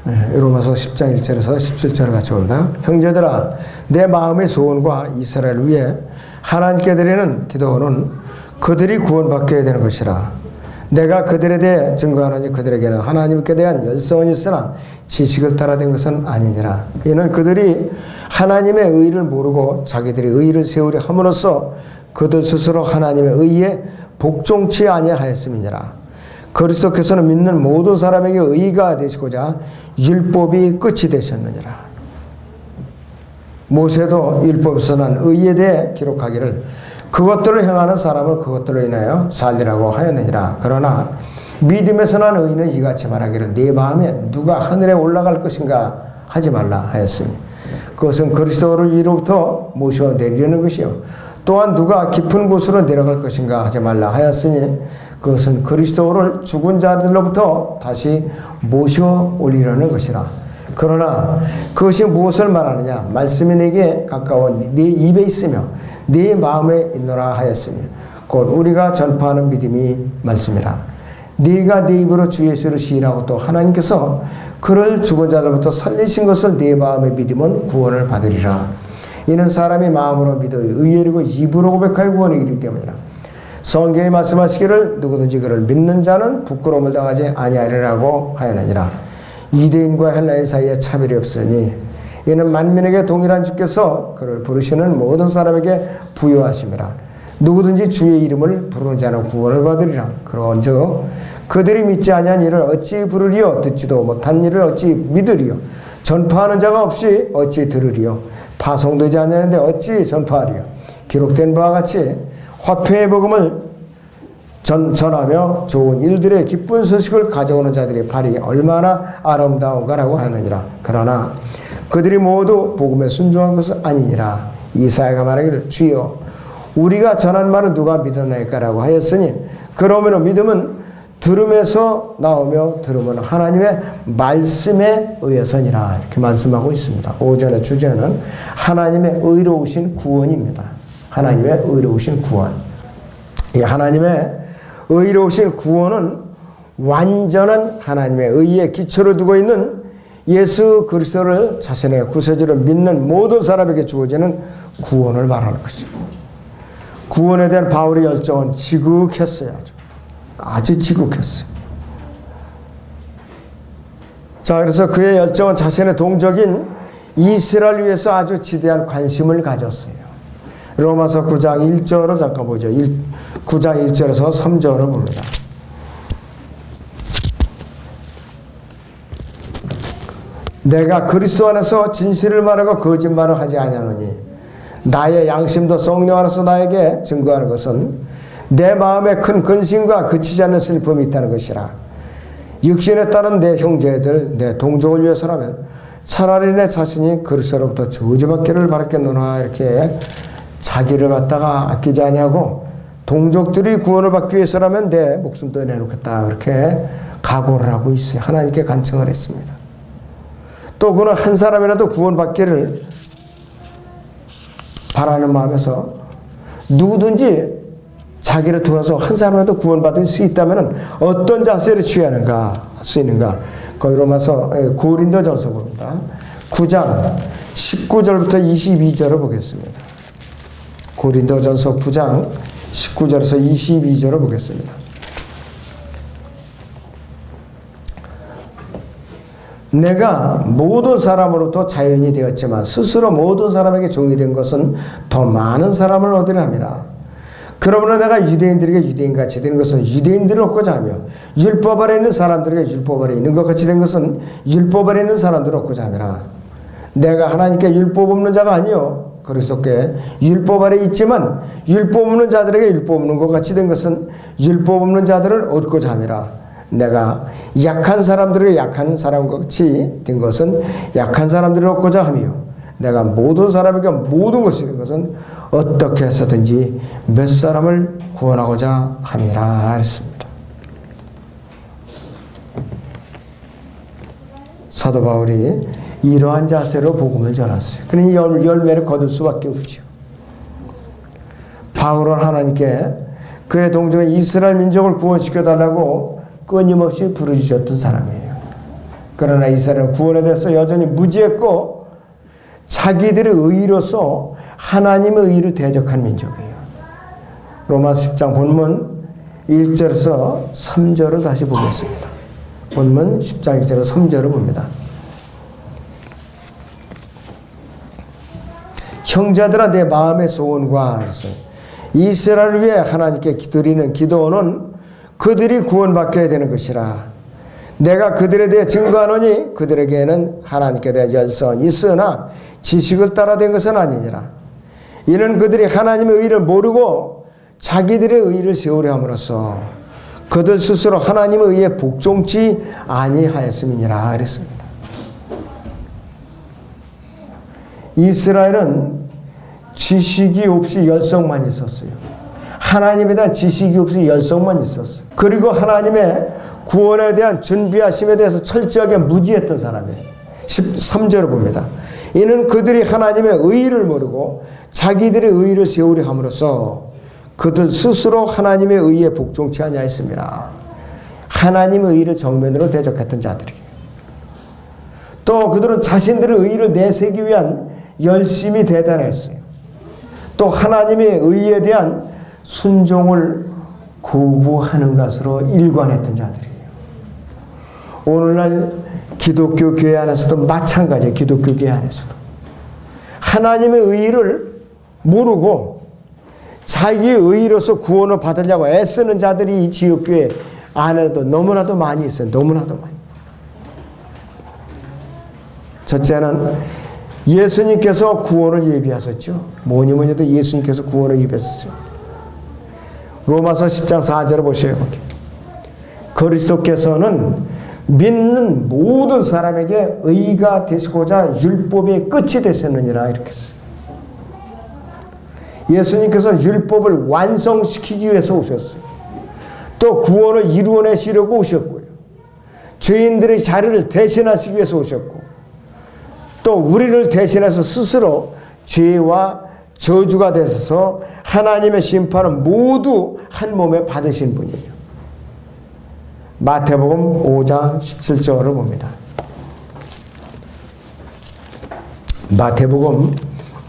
로마서 10장 1절에서 17절을 같이 봅니다. 형제들아, 내 마음의 소원과 이스라엘을 위해 하나님께 드리는 기도는 그들이 구원받게 되는 것이라. 내가 그들에 대해 증거하노니 그들에게는 하나님께 대한 열성은 있으나 지식을 따라 된 것은 아니니라. 이는 그들이 하나님의 의를 모르고 자기들이 의를 세우려 함으로써 그들 스스로 하나님의 의에 복종치 아니하였음이니라. 그리스도께서는 믿는 모든 사람에게 의가 되시고자 율법이 끝이 되셨느니라. 모세도 율법에서 난 의에 대해 기록하기를 그것들을 행하는 사람은 그것들로 인하여 살리라고 하였느니라. 그러나 믿음에서 난 의는 이같이 말하기를 네 마음에 누가 하늘에 올라갈 것인가 하지 말라 하였으니 그것은 그리스도를 위로부터 모셔 내리려는 것이요 또한 누가 깊은 곳으로 내려갈 것인가 하지 말라 하였으니 그것은 그리스도를 죽은 자들로부터 다시 모셔 올리려는 것이라. 그러나 그것이 무엇을 말하느냐? 말씀이 내게 가까워 네 입에 있으며 네 마음에 있노라 하였으니 곧 우리가 전파하는 믿음이 말씀이라. 네가 네 입으로 주 예수를 시인하고 또 하나님께서 그를 죽은 자들로부터 살리신 것을 네 마음에 믿으면 구원을 받으리라. 이는 사람이 마음으로 믿어 의에 입으로 고백하여 구원에 이르기 때문이라. 성경이 말씀하시기를 누구든지 그를 믿는 자는 부끄러움을 당하지 아니하리라고 하였느니라. 유대인과 헬라인 사이에 차별이 없으니 이는 만민에게 동일한 주께서 그를 부르시는 모든 사람에게 부여하심이라. 누구든지 주의 이름을 부르는 자는 구원을 받으리라. 그런즉 그들이 믿지 아니한 일을 어찌 부르리요? 듣지도 못한 일을 어찌 믿으리요? 전파하는 자가 없이 어찌 들으리요? 파송되지 아니하는데 어찌 전파하리요? 기록된 바와 같이 화평의 복음을 전하며 좋은 일들의 기쁜 소식을 가져오는 자들의 발이 얼마나 아름다운가라고 하느니라. 그러나 그들이 모두 복음에 순종한 것은 아니니라. 이사야가 말하기를 주여 우리가 전한 말을 누가 믿었나이까라고 하였으니 그러므로 믿음은 들음에서 나오며 들음은 하나님의 말씀에 의해서니라. 이렇게 말씀하고 있습니다. 오전의 주제는 하나님의 의로우신 구원입니다. 하나님의 의로우신 구원. 이 하나님의 의로우신 구원은 완전한 하나님의 의에 기초를 두고 있는 예수 그리스도를 자신의 구세주로 믿는 모든 사람에게 주어지는 구원을 말하는 것입니다. 구원에 대한 바울의 열정은 지극했어요. 아주 지극했어요. 자, 그래서 그의 열정은 자신의 동족인 이스라엘을 위해서 아주 지대한 관심을 가졌어요. 로마서 9장 1절을 잠깐 보죠. 9장 1절에서 3절을 봅니다. 내가 그리스도 안에서 진실을 말하고 거짓말을 하지 아니하노니 나의 양심도 성령 안에서 나에게 증거하는 것은 내 마음에 큰 근심과 그치지 않는 슬픔이 있다는 것이라. 육신에 따른 내 형제들 내 동족을 위해서라면 차라리 내 자신이 그리스도로부터 저주받기를 바랐겠노라. 이렇게 자기를 갖다가 아끼지 아니하고 동족들이 구원을 받기 위해서라면 내 목숨도 내놓겠다. 그렇게 각오를 하고 있어요. 하나님께 간청을 했습니다. 또 그는 한 사람이라도 구원받기를 바라는 마음에서 누구든지 자기를 통해서 한 사람이라도 구원받을 수 있다면 어떤 자세를 취하는가 할 수 있는가. 거기 로마서 고린도전서 봅니다. 9장 19절부터 22절을 보겠습니다. 고린도전서 9장 19절에서 22절을 보겠습니다. 내가 모든 사람으로부터 자연이 되었지만 스스로 모든 사람에게 종이 된 것은 더 많은 사람을 얻으려 함이라. 그러므로 내가 유대인들에게 유대인같이 된 것은 유대인들을 얻고자 하며 율법 아래 있는 사람들에게 율법 아래 있는 것 같이 된 것은 율법 아래 있는 사람들을 얻고자 함이라. 내가 하나님께 율법 없는 자가 아니요 그리스도께 율법 아래 있지만 율법 없는 자들에게 율법 없는 것 같이 된 것은 율법 없는 자들을 얻고자 함이라. 내가 약한 사람들에게 약한 사람같이 된 것은 약한 사람들을 얻고자 하며 내가 모든 사람에게 모든 것이 된 것은 어떻게 해서든지 몇 사람을 구원하고자 함이라 했습니다. 사도 바울이 이러한 자세로 복음을 전했어요. 그러니 열매를 거둘 수밖에 없죠. 바울은 하나님께 그의 동족인 이스라엘 민족을 구원시켜달라고 끊임없이 부르짖었던 사람이에요. 그러나 이스라엘은 구원에 대해서 여전히 무지했고 자기들의 의로서 하나님의 의를 대적한 민족이에요. 로마서 10장 본문 1절에서 3절을 다시 보겠습니다. 본문 10장 1절에서 3절을 봅니다. 형제들아 내 마음의 소원과 이스라엘을 위해 하나님께 드리는 기도는 그들이 구원받게 되는 것이라. 내가 그들에 대해 증거하노니 그들에게는 하나님께 대한 열성이 있으나 지식을 따라 된 것은 아니니라. 이는 그들이 하나님의 의를 모르고 자기들의 의를 세우려 함으로써 그들 스스로 하나님의 의에 복종치 아니하였음이니라 그랬습니다. 이스라엘은 지식이 없이 열성만 있었어요. 하나님에 대한 지식이 없이 열성만 있었어요. 그리고 하나님의 구원에 대한 준비하심에 대해서 철저하게 무지했던 사람이에요. 13절을 봅니다. 이는 그들이 하나님의 의를 모르고 자기들의 의를 세우려 함으로써 그들 스스로 하나님의 의에 복종치 아니하였습니다. 하나님의 의를 정면으로 대적했던 자들이에요. 또 그들은 자신들의 의를 내세우기 위한 열심이 대단했어요. 또 하나님의 의에 대한 순종을 거부하는 것으로 일관했던 자들이에요. 오늘날 기독교 교회 안에서도 마찬가지예요. 기독교 교회 안에서도 하나님의 의를 모르고 자기의 의로서 구원을 받으려고 애쓰는 자들이 이 지역교회 안에도 너무나도 많이 있어요. 너무나도 많이. 첫째는 예수님께서 구원을 예비하셨죠. 뭐니 해도 예수님께서 구원을 예비하셨어요. 로마서 10장 4절을 보세요. 그리스도께서는 믿는 모든 사람에게 의가 되시고자 율법의 끝이 되셨느니라 이렇게 했어요. 예수님께서 율법을 완성시키기 위해서 오셨어요. 또 구원을 이루어내시려고 오셨고요. 죄인들의 자리를 대신하시기 위해서 오셨고 또 우리를 대신해서 스스로 죄와 저주가 되셔서 하나님의 심판을 모두 한 몸에 받으신 분이에요. 마태복음 5장 17절을 봅니다. 마태복음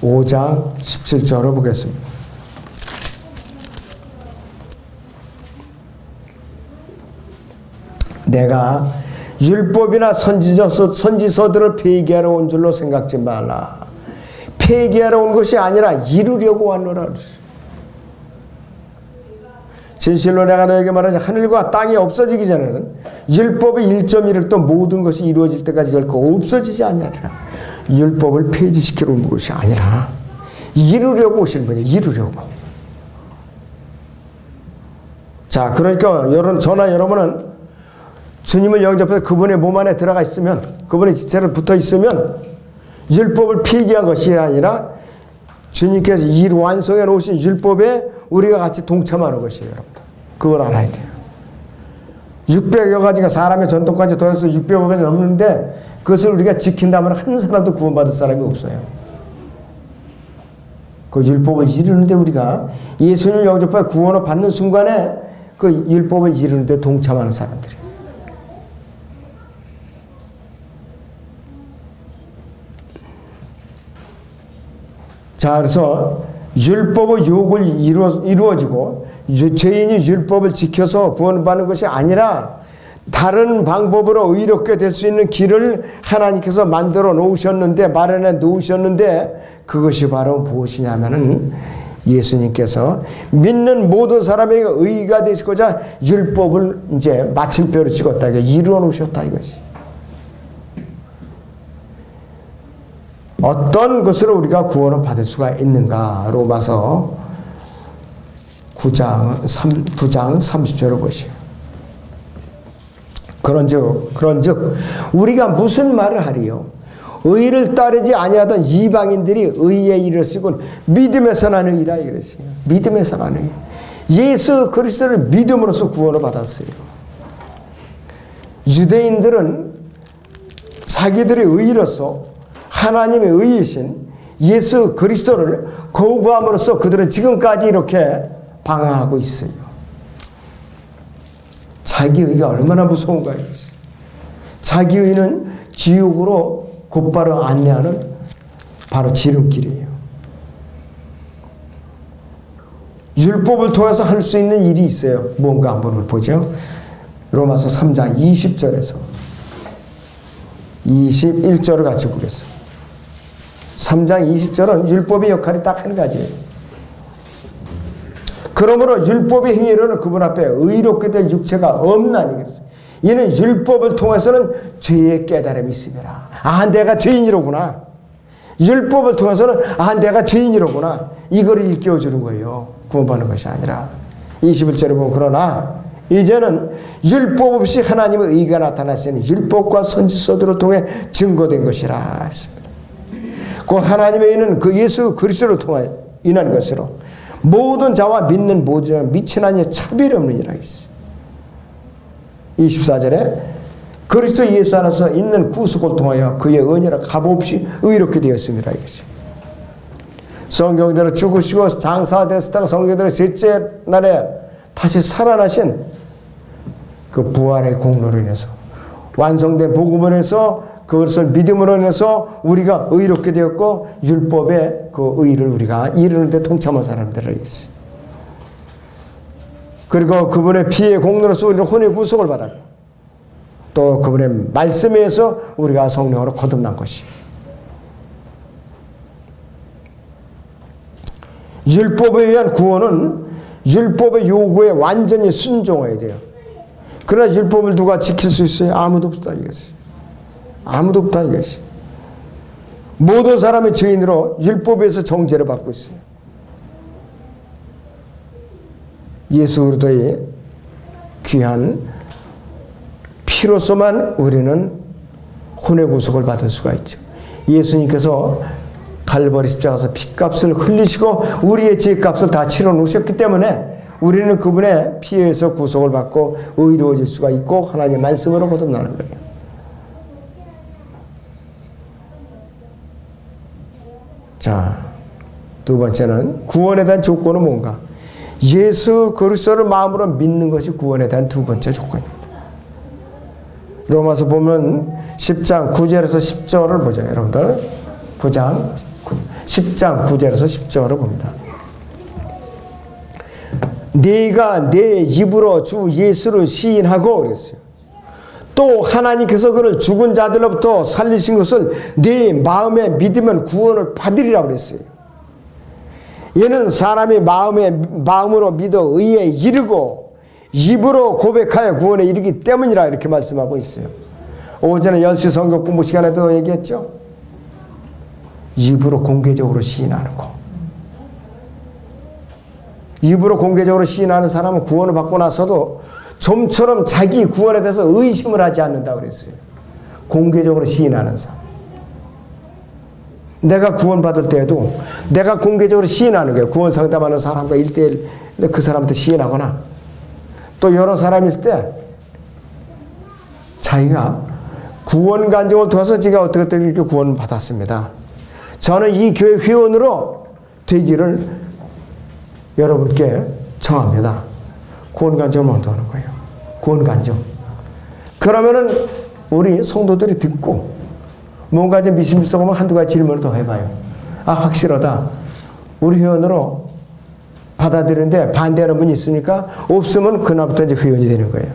5장 17절을 보겠습니다. 내가 율법이나 선지서들을 폐기하러 온 줄로 생각지 말라. 폐기하러 온 것이 아니라 이루려고 왔노라. 진실로 내가 너에게 말하니 하늘과 땅이 없어지기 전에는 율법의 1.1을 또 모든 것이 이루어질 때까지 결코 없어지지 아니하리라. 율법을 폐지시키러 온 것이 아니라 이루려고 오신 분이에요. 이루려고. 자, 그러니까 저나 여러분은 주님을 영접해서 그분의 몸 안에 들어가 있으면, 그분의 지체로 붙어 있으면 율법을 폐기한 것이 아니라 주님께서 완성해 놓으신 율법에 우리가 같이 동참하는 것이에요. 여러분들. 그걸 알아야 돼요. 600여 가지가 사람의 전통까지 더해서 600여 가지 넘는데 그것을 우리가 지킨다면 한 사람도 구원받을 사람이 없어요. 그 율법을 이루는데 우리가 예수님을 영접해 구원을 받는 순간에 그 율법을 이루는데 동참하는 사람들이에요. 자, 그래서 율법의 요구를 이루어지고 죄인이 율법을 지켜서 구원받는 것이 아니라 다른 방법으로 의롭게 될 수 있는 길을 하나님께서 만들어 놓으셨는데, 마련해 놓으셨는데, 그것이 바로 무엇이냐면은 예수님께서 믿는 모든 사람에게 의가 되시고자 율법을 이제 마침표를 찍었다. 이루어 놓으셨다 이것이. 어떤 것으로 우리가 구원을 받을 수가 있는가? 로마서 9장 30절을 보시오. 그런즉 우리가 무슨 말을 하리요? 의를 따르지 아니하던 이방인들이 의에 이르시고 믿음에서 나는 의라 이랬어요. 믿음에서 나는 의. 예수 그리스도를 믿음으로써 구원을 받았어요. 유대인들은 자기들의 의로서 하나님의 의이신 예수 그리스도를 거부함으로써 그들은 지금까지 이렇게 방황하고 있어요. 자기 의가 얼마나 무서운가요? 자기 의는 지옥으로 곧바로 안내하는 바로 지름길이에요. 율법을 통해서 할 수 있는 일이 있어요. 뭔가 한번 보죠. 로마서 3장 20절에서 21절을 같이 보겠습니다. 3장 20절은 율법의 역할이 딱 한 가지예요. 그러므로 율법의 행위로는 그분 앞에 의롭게 될 육체가 없나니 그랬어요. 이는 율법을 통해서는 죄의 깨달음이 있음이라. 아, 내가 죄인이로구나. 율법을 통해서는 아, 내가 죄인이로구나. 이걸 일깨워주는 거예요. 구원받는 것이 아니라. 21절에 보면 그러나 이제는 율법 없이 하나님의 의가 나타나시는 율법과 선지서들을 통해 증거된 것이라 했습니다. 곧 하나님의 의는 그 예수 그리스도를 통해 인한 것으로 모든 자와 믿는 모든 미친 아니에 차별이 없느니라 했어요. 24절에 그리스도 예수 안에서 있는 구속을 통하여 그의 은혜로 값없이 의롭게 되었습니다. 이것이 성경대로 죽으시고 장사되었다가 성경대로 셋째 날에 다시 살아나신 그 부활의 공로로 인해서 완성된 복음을 해서 그것을 믿음으로 인해서 우리가 의롭게 되었고 율법의 그 의를 우리가 이루는 데 동참한 사람들을 있어요. 그리고 그분의 피의 공로로서 우리는 혼의 구속을 받았고 또 그분의 말씀에 의해서 우리가 성령으로 거듭난 것이. 율법에 의한 구원은 율법의 요구에 완전히 순종해야 돼요. 그러나 율법을 누가 지킬 수 있어요? 아무도 없다 이것이. 아무도 없다 이것이. 모든 사람의 죄인으로 율법에서 정죄를 받고 있어요. 예수 그리스도의 귀한 피로서만 우리는 혼의 구속을 받을 수가 있죠. 예수님께서 갈보리 십자가에서 피값을 흘리시고 우리의 죄값을 다 치러 놓으셨기 때문에 우리는 그분의 피에서 구속을 받고 의로워질 수가 있고 하나님의 말씀으로 거듭나는 거예요. 자, 두 번째는 구원에 대한 조건은 뭔가? 예수 그리스도를 마음으로 믿는 것이 구원에 대한 두 번째 조건입니다. 로마서 보면 10장 9절에서 10절을 보죠. 여러분들 10장 9절에서 10절을 봅니다. 네가 내 입으로 주 예수를 시인하고 그랬어요. 또 하나님께서 그를 죽은 자들로부터 살리신 것을 네 마음에 믿으면 구원을 받으리라 그랬어요. 이는 사람이 마음으로 믿어 의에 이르고 입으로 고백하여 구원에 이르기 때문이라 이렇게 말씀하고 있어요. 오전에 10시 성경 공부 시간에도 얘기했죠. 입으로 공개적으로 시인하는 거. 입으로 공개적으로 시인하는 사람은 구원을 받고 나서도 좀처럼 자기 구원에 대해서 의심을 하지 않는다고 그랬어요. 공개적으로 시인하는 사람. 내가 구원받을 때에도 내가 공개적으로 시인하는 거예요. 구원 상담하는 사람과 1대1 그 사람한테 시인하거나 또 여러 사람이 있을 때 자기가 구원 간증을 통해서 제가 어떻게 이렇게 구원을 받았습니다. 저는 이 교회 회원으로 되기를 여러분께 청합니다. 구원 간증을 먼저 하는 거예요. 구원 간증. 그러면은 우리 성도들이 듣고 뭔가 좀 미심쩍으면 한두 가지 질문을 더 해봐요. 아, 확실하다. 우리 회원으로 받아들이는데 반대하는 분이 있으니까 없으면 그날부터 이제 회원이 되는 거예요.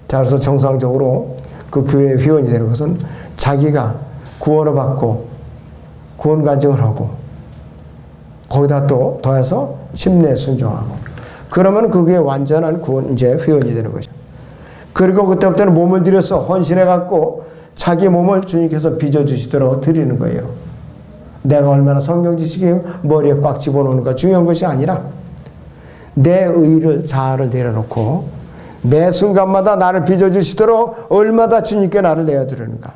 자, 그래서 정상적으로 그 교회 회원이 되는 것은 자기가 구원을 받고 구원 간증을 하고 거기다 또 더해서 심내 순종하고 그러면 그게 완전한 구원 이제 회원이 되는 거죠. 그리고 그때부터는 몸을 들여서 헌신해 갖고 자기 몸을 주님께서 빚어주시도록 드리는 거예요. 내가 얼마나 성경 지식이 머리에 꽉 집어넣는가 중요한 것이 아니라 내 의를 자아를 내려놓고 매 순간마다 나를 빚어주시도록 얼마나 주님께 나를 내어드리는가.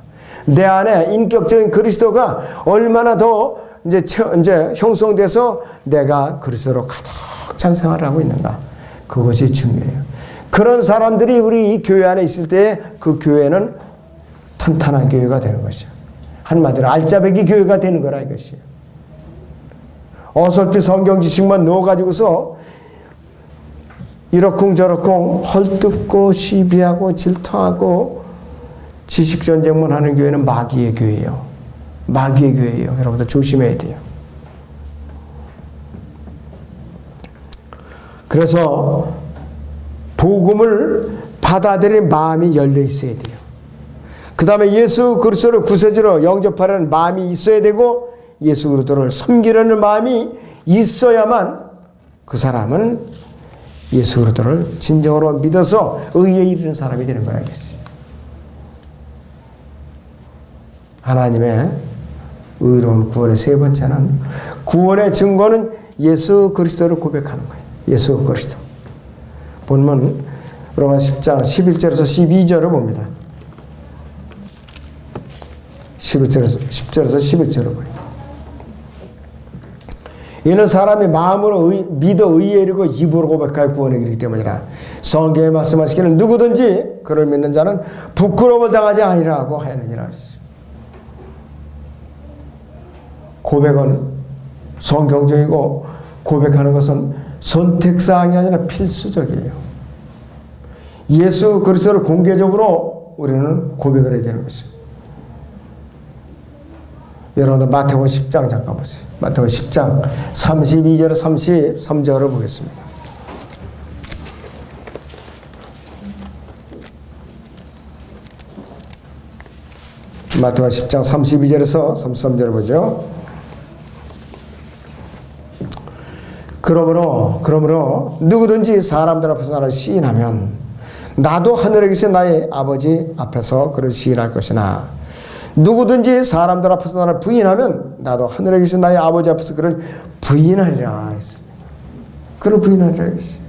내 안에 인격적인 그리스도가 얼마나 더 이제 형성돼서 내가 그리스도로 가득 찬 생활을 하고 있는가. 그것이 중요해요. 그런 사람들이 우리 이 교회 안에 있을 때 그 교회는 탄탄한 교회가 되는 것이요. 한마디로 알짜배기 교회가 되는 거라 이것이요. 어설피 성경 지식만 넣어가지고서 이러쿵저러쿵 헐뜯고 시비하고 질투하고 지식전쟁만 하는 교회는 마귀의 교회예요. 마귀의 교회예요. 여러분들 조심해야 돼요. 그래서 복음을 받아들일 마음이 열려 있어야 돼요. 그 다음에 예수 그리스도를 구세주로 영접하려는 마음이 있어야 되고 예수 그리스도를 섬기려는 마음이 있어야만 그 사람은 예수 그리스도를 진정으로 믿어서 의에 이르는 사람이 되는 거라겠어요. 하나님의 의로운 구원의 세 번째는 구원의 증거는 예수 그리스도를 고백하는 거예요. 예수 그리스도. 본문 로마 10장 11절에서 12절을 봅니다. 10절에서 11절을 봐요. 이는 사람이 마음으로 믿어 의에 이르고 입으로 고백하여 구원에 이르기 때문이라. 성경에 말씀하시기를 누구든지 그를 믿는 자는 부끄러움을 당하지 아니라고 하였느니라 그랬어요. 고백은 성경적이고 고백하는 것은 선택사항이 아니라 필수적이에요. 예수 그리스도를 공개적으로 우리는 고백을 해야 되는 것이에요. 여러분들 마태복음 10장 잠깐 보세요. 마태복음 10장 32절 33절을 보겠습니다. 마태복음 10장 32절에서 33절을 보죠. 그러므로 누구든지 사람들 앞에서 나를 시인하면 나도 하늘에 계신 나의 아버지 앞에서 그를 시인할 것이나 누구든지 사람들 앞에서 나를 부인하면 나도 하늘에 계신 나의 아버지 앞에서 그를 부인하리라 했습니다. 그를 부인하리라 했어요.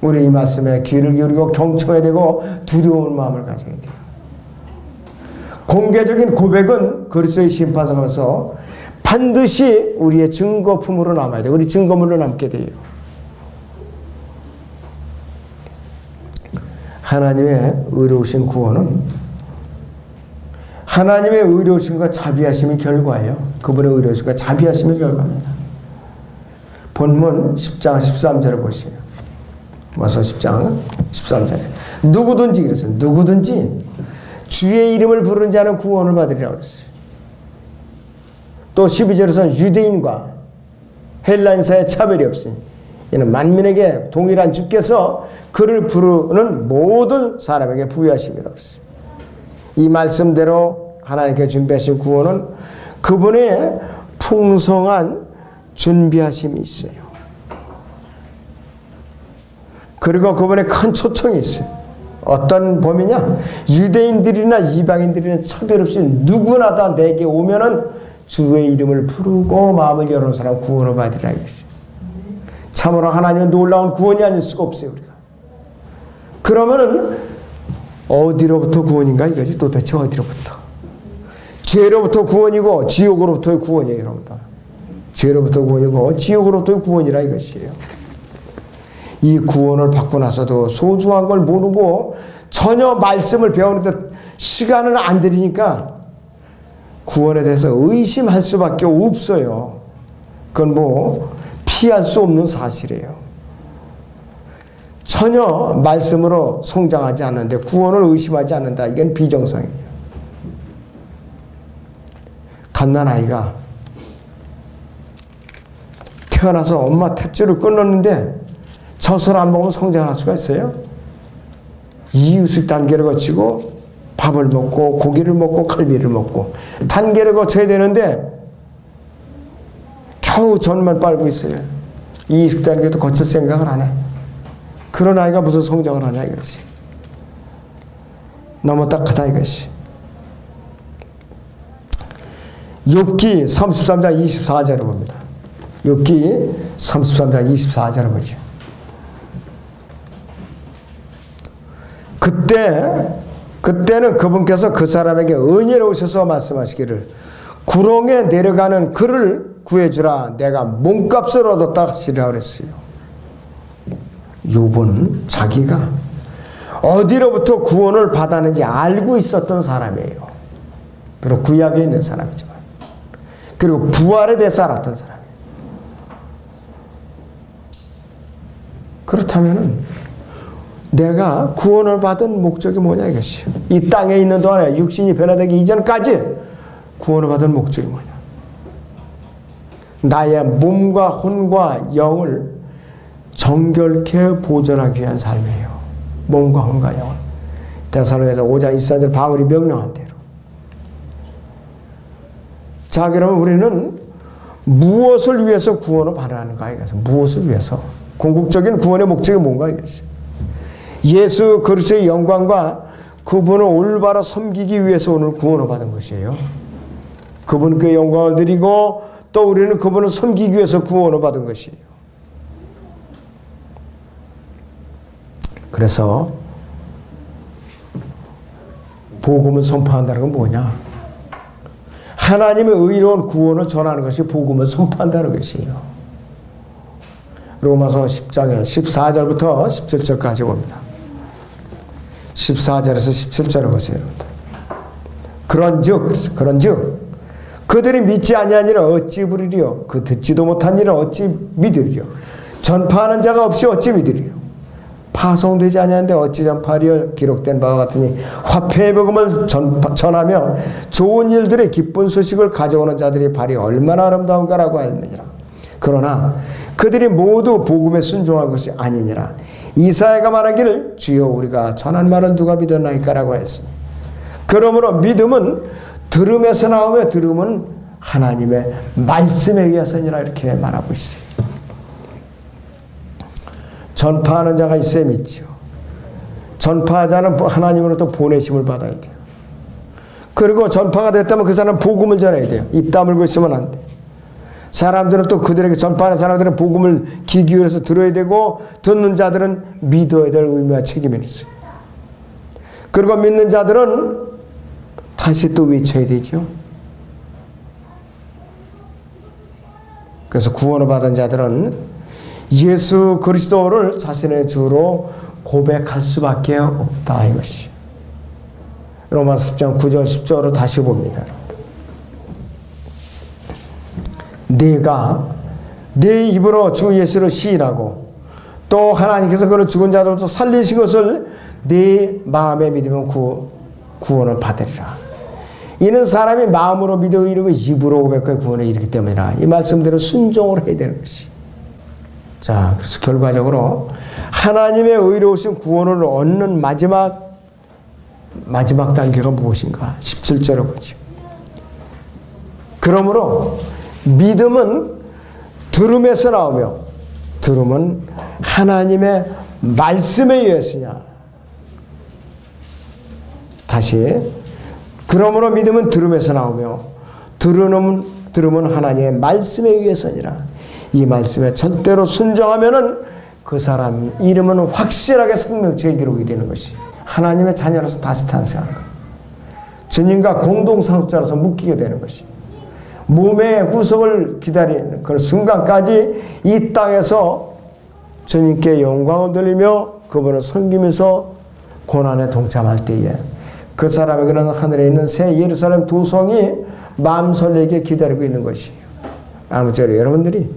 우리 이 말씀에 귀를 기울이고 경청해야 되고 두려운 마음을 가져야 돼요. 공개적인 고백은 그리스도의 심판석에서 반드시 우리의 증거품으로 남아야 돼요. 우리 증거물로 남게 돼요. 하나님의 의로우신 구원은 하나님의 의로우심과 자비하심의 결과예요. 그분의 의로우심과 자비하심의 결과입니다. 본문 10장 13절을 보세요. 와서 10장 13절에 누구든지 그랬어요. 누구든지 주의 이름을 부르는 자는 구원을 받으리라고 그랬어요. 또 12절에서는 유대인과 헬라인 사이에 차별이 없으니 이는 만민에게 동일한 주께서 그를 부르는 모든 사람에게 부여하심이라고 했어요. 이 말씀대로 하나님께 준비하신 구원은 그분의 풍성한 준비하심이 있어요. 그리고 그분의 큰 초청이 있어요. 어떤 범위냐? 유대인들이나 이방인들이나 차별 없이 누구나 다 내게 오면은 주의 이름을 부르고 마음을 열어놓은 사람 구원을 받으리라 했어요. 참으로 하나님은 놀라운 구원이 아닐 수가 없어요. 우리가. 그러면은 어디로부터 구원인가 이거지. 도대체 어디로부터? 죄로부터 구원이고 지옥으로부터의 구원이에요. 여러분들. 죄로부터 구원이고 지옥으로부터의 구원이라 이것이에요. 이 구원을 받고 나서도 소중한 걸 모르고 전혀 말씀을 배우는데 시간을 안 들이니까 구원에 대해서 의심할 수밖에 없어요. 그건 뭐 피할 수 없는 사실이에요. 전혀 말씀으로 성장하지 않는데 구원을 의심하지 않는다. 이건 비정상이에요. 갓난아이가 태어나서 엄마 탯줄을 끊었는데 젖을 안 먹으면 성장할 수가 있어요? 이유식 단계를 거치고 밥을 먹고 고기를 먹고 갈비를 먹고 단계를 거쳐야 되는데 겨우 젖만 빨고 있어요. 이유식 단계도 거칠 생각을 안 해. 그런 아이가 무슨 성장을 하냐 이것이. 너무 딱하다 이것이. 욥기 33장 24절을 봅니다. 욥기 33장 24절을 보죠. 그때는 그분께서 그 사람에게 은혜로우셔서 말씀하시기를 구렁에 내려가는 그를 구해주라. 내가 몸값을 얻었다 하시라 그랬어요. 욥은 자기가 어디로부터 구원을 받았는지 알고 있었던 사람이에요. 비록 구약에 있는 사람이지만. 그리고 부활에 대해서 알았던 사람이에요. 그렇다면은 내가 구원을 받은 목적이 뭐냐 이것이. 이 땅에 있는 동안에 육신이 변화되기 이전까지 구원을 받은 목적이 뭐냐. 나의 몸과 혼과 영을 정결케 보존하기 위한 삶이에요. 몸과 혼과 영을. 데살로니가서 5장 24절 바울이 명령한 대로. 자, 그러면 우리는 무엇을 위해서 구원을 받아는가 이것은. 무엇을 위해서. 궁극적인 구원의 목적이 뭔가 이것이. 예수 그리스도의 영광과 그분을 올바로 섬기기 위해서 오늘 구원을 받은 것이에요. 그분께 영광을 드리고 또 우리는 그분을 섬기기 위해서 구원을 받은 것이에요. 그래서 복음을 선포한다는 건 뭐냐? 하나님의 의로운 구원을 전하는 것이 복음을 선포한다는 것이에요. 로마서 10장에 14절부터 17절까지 봅니다. 14절에서 17절을 보세요. 그런즉 그들이 믿지 아니하니라 어찌 부르리요? 그 듣지도 못한 일을 어찌 믿으리요? 전파하는 자가 없이 어찌 믿으리요? 파송되지 아니하는데 어찌 전파하리요? 기록된 바와 같으니 화평의 복음을 전하며 좋은 일들의 기쁜 소식을 가져오는 자들의 발이 얼마나 아름다운가라고 하느니라. 그러나 그들이 모두 복음에 순종한 것이 아니니라. 이사야가 말하기를 주여 우리가 전한 말을 누가 믿었나이까라고 했으니. 그러므로 믿음은 들음에서 나오며 들음은 하나님의 말씀에 의해서니라 이렇게 말하고 있어요. 전파하는 자가 있어야 믿죠. 전파자는 하나님으로부터 보내심을 받아야 돼요. 그리고 전파가 됐다면 그 사람은 복음을 전해야 돼요. 입 다물고 있으면 안 돼요. 사람들은 또 그들에게 전파하는 사람들은 복음을 귀 기울여서 들어야 되고 듣는 자들은 믿어야 될 의무와 책임이 있어요. 그리고 믿는 자들은 다시 또 외쳐야 되죠. 그래서 구원을 받은 자들은 예수 그리스도를 자신의 주로 고백할 수밖에 없다 이것이. 로마서 10장 9절 10절을 다시 봅니다. 네가 네 입으로 주 예수를 시인하고 또 하나님께서 그를 죽은 자들로부터 살리신 것을 네 마음에 믿으면 구원을 받으리라. 이는 사람이 마음으로 믿어 이르고 입으로 고백하여 구원에 이르기 때문이라. 이 말씀대로 순종을 해야 되는 것이. 자, 그래서 결과적으로 하나님의 의로우신 구원을 얻는 마지막 단계가 무엇인가? 17절을 보죠. 그러므로 믿음은 들음에서 나오며 들음은 하나님의 말씀에 의해서냐. 다시 그러므로 믿음은 들음에서 나오며 들음은 하나님의 말씀에 의해서니라. 이 말씀에 절대로 순종하면은 그 사람 이름은 확실하게 생명책에 기록이 되는 것이 하나님의 자녀로서 다시 탄생하는 것. 주님과 공동상속자로서 묶이게 되는 것이 몸의 후속을 기다리는 그 순간까지 이 땅에서 주님께 영광을 돌리며 그분을 섬기면서 고난에 동참할 때에 그 사람에게는 하늘에 있는 새 예루살렘 두 성이 마음 설레게 기다리고 있는 것이에요. 아무쪼록 여러분들이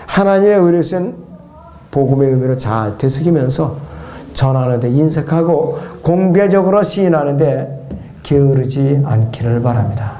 하나님의 의로우신 복음의 의미로 잘 되새기면서 전하는 데 인색하고 공개적으로 시인하는 데 게으르지 않기를 바랍니다.